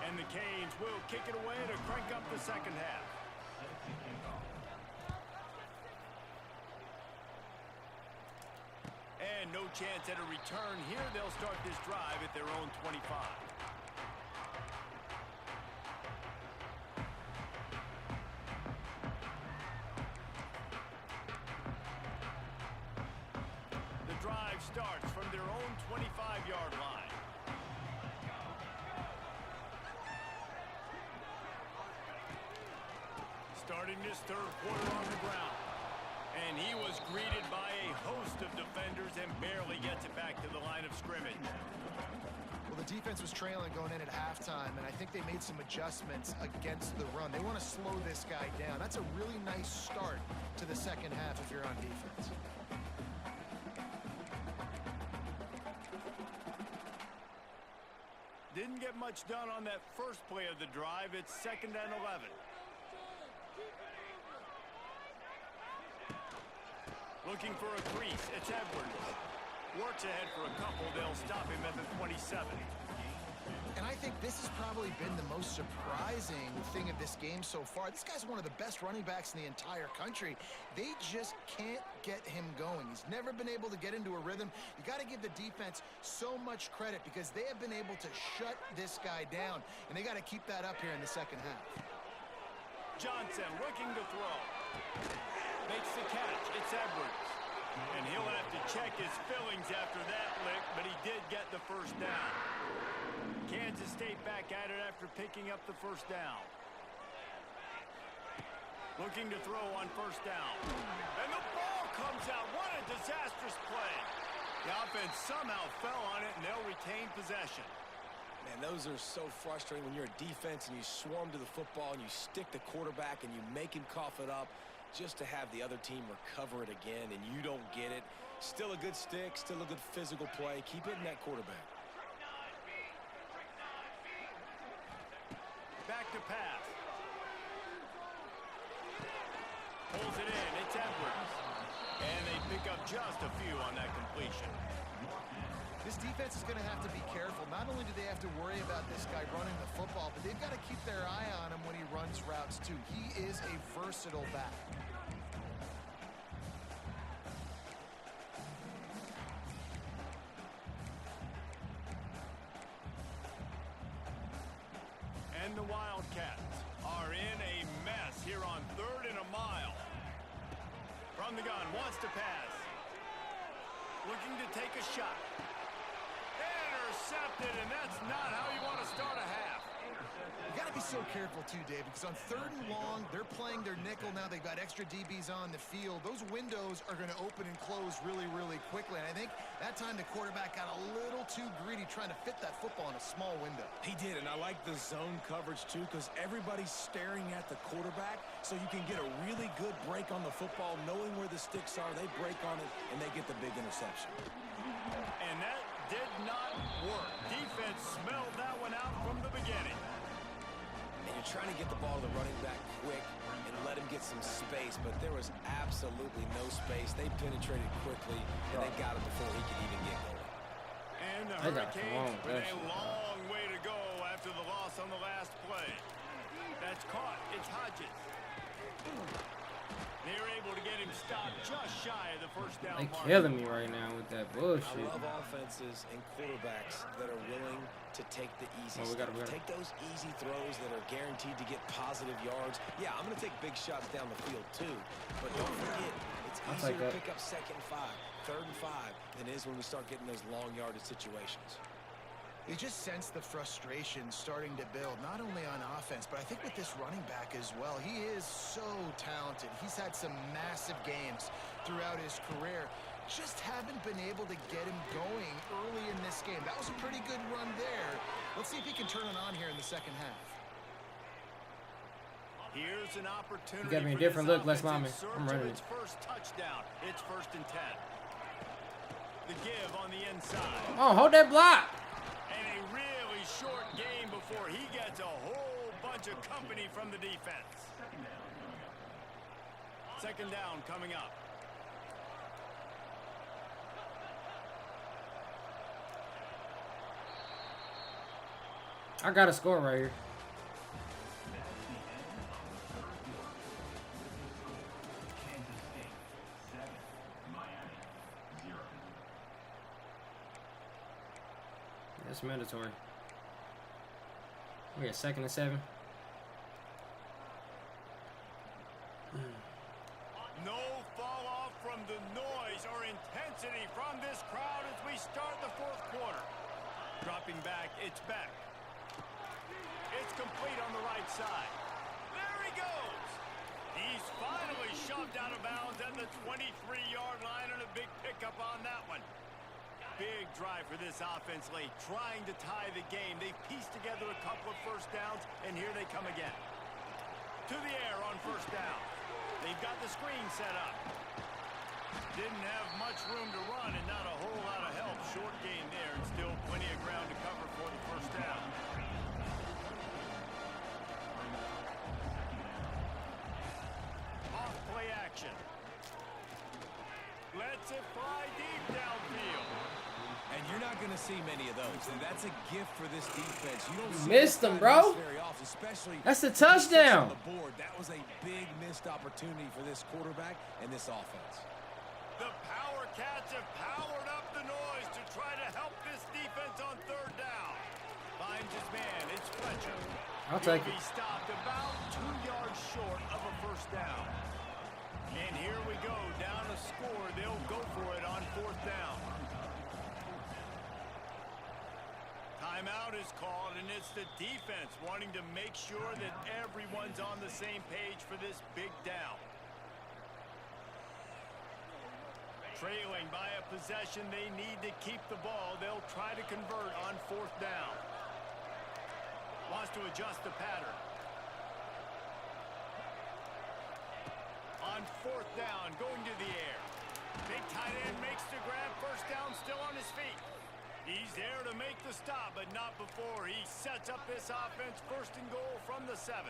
And the Canes will kick it away to crank up the second half. And no chance at a return here. They'll start this drive at their own 25. The drive starts from their own 25-yard line. Starting this third quarter on the ground. And he was greeted by a host of defenders and barely gets it back to the line of scrimmage. Well, the defense was trailing going in at halftime, and I think they made some adjustments against the run. They want to slow this guy down. That's a really nice start to the second half if you're on defense. Didn't get much done on that first play of the drive. It's 2nd and 11. Looking for a crease. It's Edwards. Works ahead for a couple. They'll stop him at the 27. And I think this has probably been the most surprising thing of this game so far. This guy's one of the best running backs in the entire country. They just can't get him going. He's never been able to get into a rhythm. You got to give the defense so much credit because they have been able to shut this guy down, and they got to keep that up here in the second half. Johnson looking to throw. Makes the catch. It's Edwards. And he'll have to check his fillings after that lick, but he did get the first down. Kansas State back at it after picking up the first down. Looking to throw on first down. And the ball comes out. What a disastrous play. The offense somehow fell on it, and they'll retain possession. Man, those are so frustrating when you're a defense and you swarm to the football and you stick the quarterback and you make him cough it up just to have the other team recover it again, and you don't get it. Still a good stick, still a good physical play. Keep hitting that quarterback. Back to pass. Pulls it in. It's Edwards. And they pick up just a few on that completion. This defense is going to have to be careful. Not only do they have to worry about this guy running the football, but they've got to keep their eye on him when he runs routes too. He is a versatile back. And the Wildcats are in a mess here on 3rd and a mile. From the gun, wants to pass. Looking to take a shot. Intercepted, and that's not how you want to start a half. You got to be so careful too, David, because on 3rd and long, they're playing their nickel now. They've got extra DBs on the field. Those windows are going to open and close really, really quickly. And I think that time the quarterback got a little too greedy trying to fit that football in a small window. He did, and I like the zone coverage too because everybody's staring at the quarterback, so you can get a really good break on the football, knowing where the sticks are. They break on it, and they get the big interception. And that did not work. Defense smelled that one out from the beginning. And you're trying to get the ball to the running back quick and let him get some space, but there was absolutely no space. They penetrated quickly, and they got him before he could even get going. And the Hurricanes with a long way to go after the loss on the last play. That's caught. It's Hodges. They're able to get him stopped just shy of the first down mark. They killing me right now with that bullshit. I love offenses and quarterbacks that are willing to take the easy stuff. Take those easy throws that are guaranteed to get positive yards. Yeah, I'm going to take big shots down the field too, but don't forget, it's easier to pick up 2nd and 5, 3rd and 5 than it is when we start getting those long yardage situations. You just sense the frustration starting to build, not only on offense, but I think with this running back as well. He is so talented. He's had some massive games throughout his career. Just haven't been able to get him going early in this game. That was a pretty good run there. Let's see if he can turn it on here in the second half. Here's an opportunity. You got me a different look, Les Mommy. I'm running it. First touchdown. It's 1st and 10. The give on the inside. Oh, hold that block. And a really short game before he gets a whole bunch of company from the defense. 2nd down coming up. I got a score right here. That's mandatory. We got 2nd and 7. No fall off from the noise or intensity from this crowd as we start the 4th quarter. Dropping back, it's Beck. It's complete on the right side. There he goes. He's finally shoved out of bounds at the 23-yard line, and a big pickup on that one. Big drive for this offense late, trying to tie the game. They've pieced together a couple of first downs, and here they come again. To the air on 1st down. They've got the screen set up. Didn't have much room to run and not a whole lot of help. Short gain there, and still plenty of ground to cover for the 1st down. Off play action. Lets it fly deep downfield. And you're not going to see many of those, and that's a gift for this defense. You don't see missed them, bro. Very often, especially that's a touchdown. On the board. That was a big missed opportunity for this quarterback and this offense. The Power Cats have powered up the noise to try to help this defense on 3rd down. Finds his man. It's Fletcher. I'll take He'll it. be stopped about 2 yards short of a first down. And here we go, down a score. They'll go for it on 4th down. Timeout is called, and it's the defense wanting to make sure that everyone's on the same page for this big down. Trailing by a possession, they need to keep the ball. They'll try to convert on 4th down. Wants to adjust the pattern. On 4th down, going to the air. Big tight end makes the grab. First down, still on his feet. He's there to make the stop, but not before he sets up this offense. 1st and goal from the 7.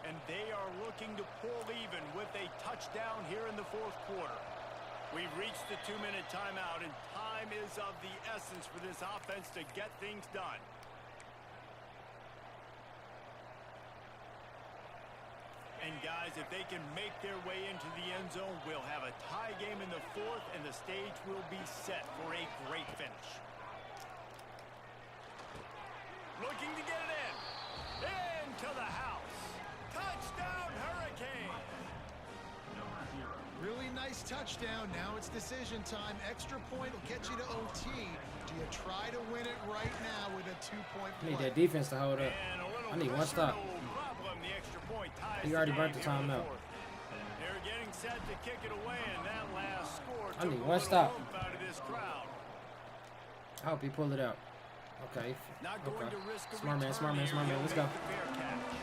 And they are looking to pull even with a touchdown here in the 4th quarter. We've reached the 2-minute timeout, and time is of the essence for this offense to get things done. And guys, if they can make their way into the end zone, we'll have a tie game in the 4th, and the stage will be set for a great finish. Looking to get it in. Into the house. Touchdown, Hurricane. Really nice touchdown. Now it's decision time. Extra point will get you to OT. Do you try to win it right now with a 2-point I play? need that defense to hold up. I need one stop. He already burnt the timeout. They're getting set to kick it away, and that last score I need took one a stop. little rope out of this crowd. I hope he pulled it out. Okay. Not going Okay. to risk a Smart man, return smart man, here. smart man. He'll Let's go. make the fair catch.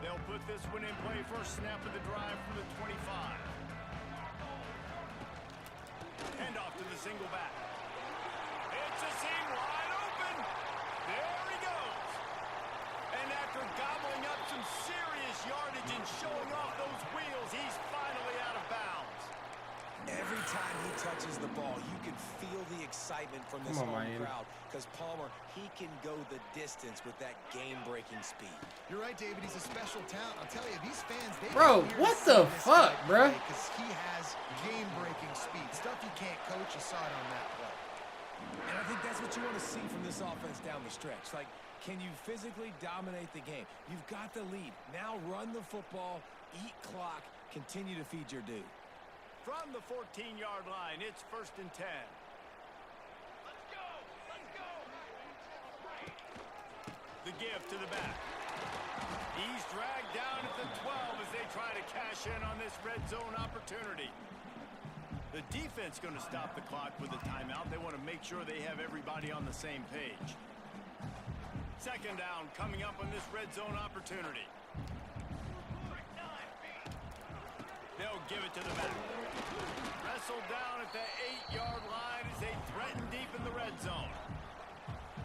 They'll put this one in play. First snap of the drive from the 25. Hand off to the single back. It's a seam wide open. There he goes. And after gobbling up some serious yardage and showing off those wheels, he's finally out of bounds. Every time he touches the ball, you can feel the excitement from this Come on, home Miami. crowd. Because Palmer, he can go the distance with that game-breaking speed. You're right, David. He's a special talent. I'll tell you, these fans, they Bro, come here to what see the this fuck, guy bruh? play 'cause he has game-breaking speed. Stuff you can't coach. You saw it on that play. And I think that's what you want to see from this offense down the stretch. Like, can you physically dominate the game? You've got the lead. Now run the football, eat clock, continue to feed your dude. From the 14-yard line, it's 1st and 10. Let's go! Let's go! The give to the back. He's dragged down at the 12 as they try to cash in on this red zone opportunity. The defense going to stop the clock with a timeout. They want to make sure they have everybody on the same page. 2nd down coming up on this red zone opportunity. They'll give it to the back. Wrestled down at the 8-yard line as they threaten deep in the red zone.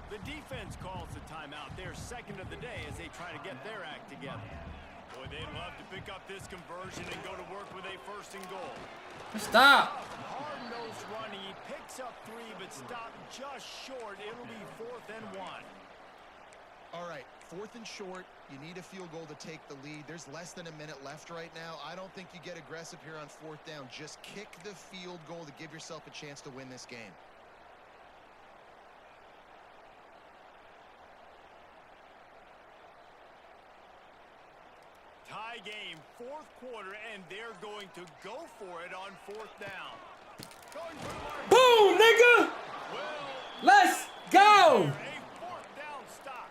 The defense calls the timeout. They're 2nd of the day as they try to get their act together. Boy, they'd love to pick up this conversion and go to work with a 1st and goal. Stop. Hard-nosed running. He picks up 3, but stopped just short. It'll be 4th and 1. All right, 4th and short. You need a field goal to take the lead. There's less than a minute left right now. I don't think you get aggressive here on 4th down. Just kick the field goal to give yourself a chance to win this game. Tie game, 4th quarter, and they're going to go for it on 4th down. Going for the mark. Boom, nigga. Well, Let's go. a 4th down stop.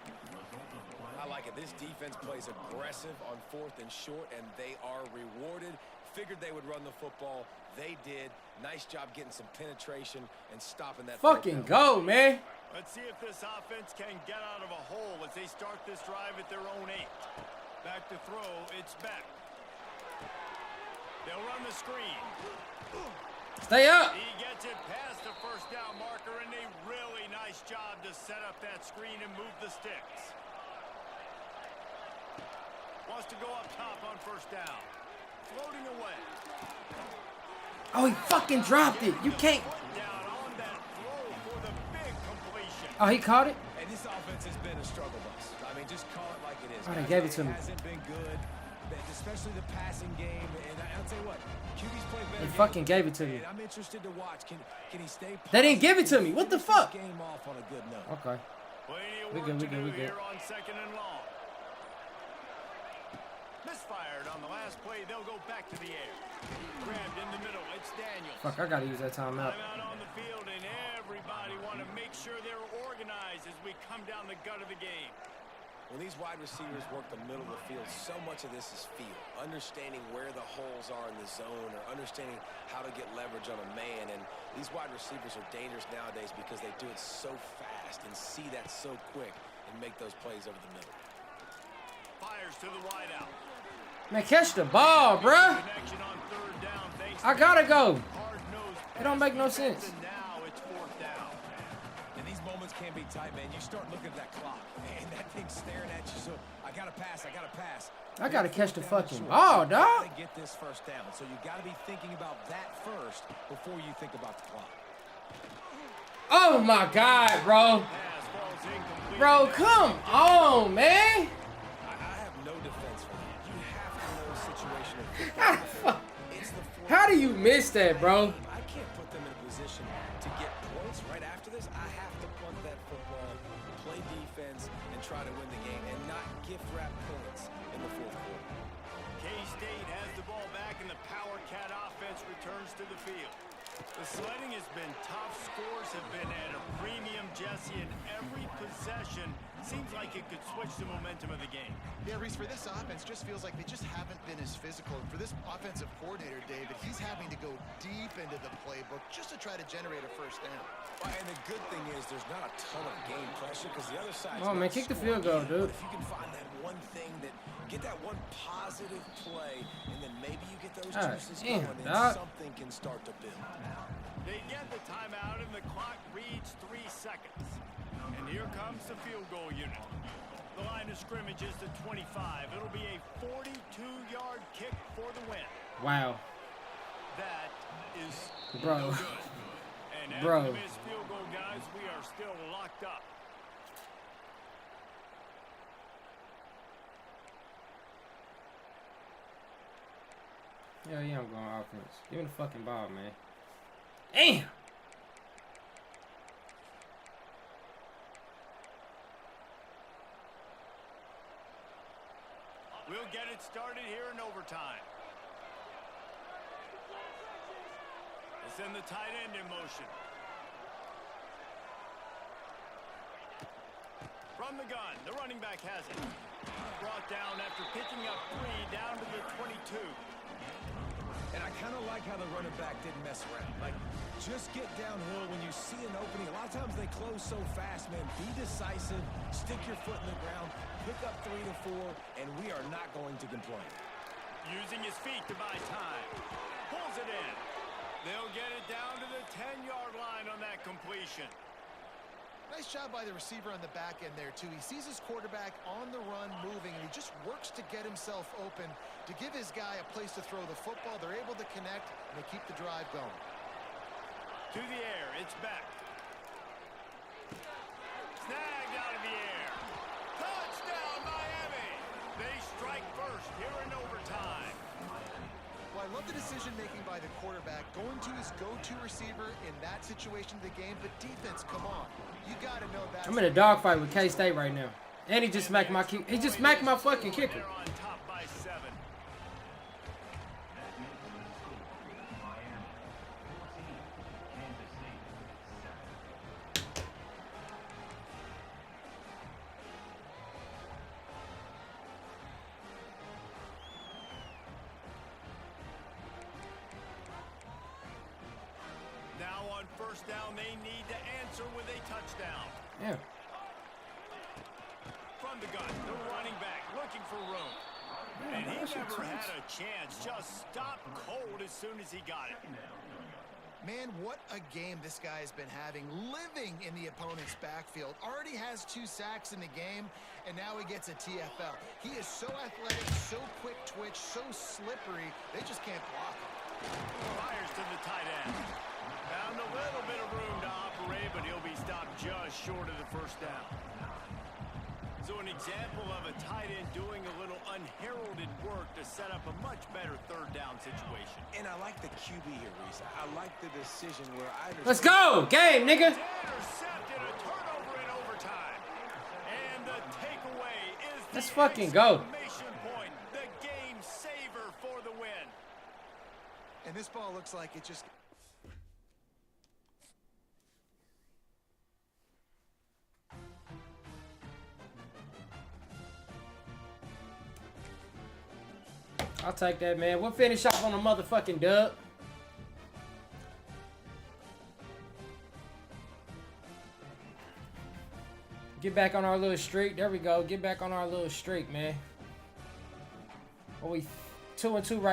I like it. This defense plays aggressive on 4th and short, and they are rewarded. Figured they would run the football. They did. Nice job getting some penetration and stopping that. Fucking go, man. Let's see if this offense can get out of a hole as they start this drive at their own 8. Back to throw, it's back. They'll run the screen. Stay up. He gets it past the 1st down marker, and a really nice job to set up that screen and move the sticks. Wants to go up top on 1st down. Floating away. Oh, he fucking dropped it. You can't. Foot down on that throw for the Oh, he caught it? And this offense has been a struggle bus. I mean, just call it like it is. Oh, they gave it to me. It hasn't been good, especially the passing game. And I'll tell you what, QB's played better. They fucking gave it to me. And I'm interested to watch. Can he stay positive? They didn't give it to me. What the fuck? Game off on a good note. Okay. We good. Here on 2nd and long. Misfired on the last play. They'll go back to the air. Grabbed in the middle. It's Daniels. Fuck, I gotta use that timeout. Timeout on the field, and everybody want to make sure they're organized as we come down the gut of the game. When these wide receivers work the middle of the field, so much of this is feel. Understanding where the holes are in the zone or understanding how to get leverage on a man. And these wide receivers are dangerous nowadays because they do it so fast and see that so quick and make those plays over the middle. Fires to the wide out. Man, catch the ball, bruh. Connection on 3rd down. I gotta go. Hard-nosed It don't make no pass sense. defense, and now it's 4th down. And these moments can be tight, man. You start looking at that clock, and that thing's staring at you. So I gotta pass. I gotta catch the fucking ball, dog. Get this 1st down. So you gotta be thinking about that first before you think about the clock. Oh my God, bro. Pass falls incomplete. Bro, come on, man. I have no defense for that. You have to know the situation of How the fuck? How do you miss that, bro? I can't put them in a position to get points right after this. I have to punt that football, play defense, and try to win the game, and not gift wrap points in the 4th quarter. K-State has the ball back, and the Power Cat offense returns to the field. The sledding has been tough. Scores have been at a premium, Jesse, and every possession seems like it could switch the momentum of the game. Yeah, Reese, for this offense, just feels like they just haven't been as physical. And for this offensive coordinator, David, he's having to go deep into the playbook just to try to generate a 1st down. Well, and the good thing is there's not a ton of game pressure because the other side. Oh, man, kick the field goal, dude. If you can find that one thing get that one positive play, and then maybe you get those juices going, and something can start to build. They get the timeout, and the clock reads 3 seconds. And here comes the field goal unit. The line of scrimmage is the 25. It'll be a 42-yard kick for the win. Wow. That is Bro. no good. And after Bro. the missed field goal, guys, we are still locked up. Hell yeah, I'm going offense. Give me the fucking ball, man. Damn. We'll get it started here in overtime. They send the tight end in motion. From the gun, the running back has it. Brought down after picking up 3 down to the 22. And I kind of like how the running back didn't mess around. Like, just get downhill when you see an opening. A lot of times they close so fast, man. Be decisive, stick your foot in the ground, pick up 3 to 4, and we are not going to complain. Using his feet to buy time. Pulls it in. They'll get it down to the 10-yard line on that completion. Nice job by the receiver on the back end there, too. He sees his quarterback on the run moving, and he just works to get himself open to give his guy a place to throw the football. They're able to connect, and they keep the drive going. To the air, it's back. Snagged out of the air. Touchdown, Miami! They strike first here in overtime. Well, I love the decision-making by the quarterback, going to his go-to receiver in that situation of the game, but defense, come on. You got to know that. I'm in a dogfight with K-State right now. And he just smacked my kick. He just smacked my fucking kicker. They're on top by 7. Now on 1st down, they need to answer with a touchdown. Yeah. From the gun, the running back looking for room. And he never had a chance. Just stopped cold as soon as he got it. Man, what a game this guy has been having, living in the opponent's backfield. Already has 2 sacks in the game, and now he gets a TFL. He is so athletic, so quick twitch, so slippery, they just can't block him. Fires to the tight end. Found a little bit of room to operate, but he'll be stopped just short of the first down. So an example of a tight end doing a little unheralded work to set up a much better third down situation. And I like the QB here, Reese. I like the decision where I understand. Let's go! Game, nigga! Intercepted, a turnover in overtime. And the takeaway is Let's the fucking go. exclamation point, the game saver for the win. And this ball looks like it just... I'll take that, man. We'll finish off on a motherfucking dub. Get back on our little streak. There we go. Get back on our little streak, man. Well, we 2-2 right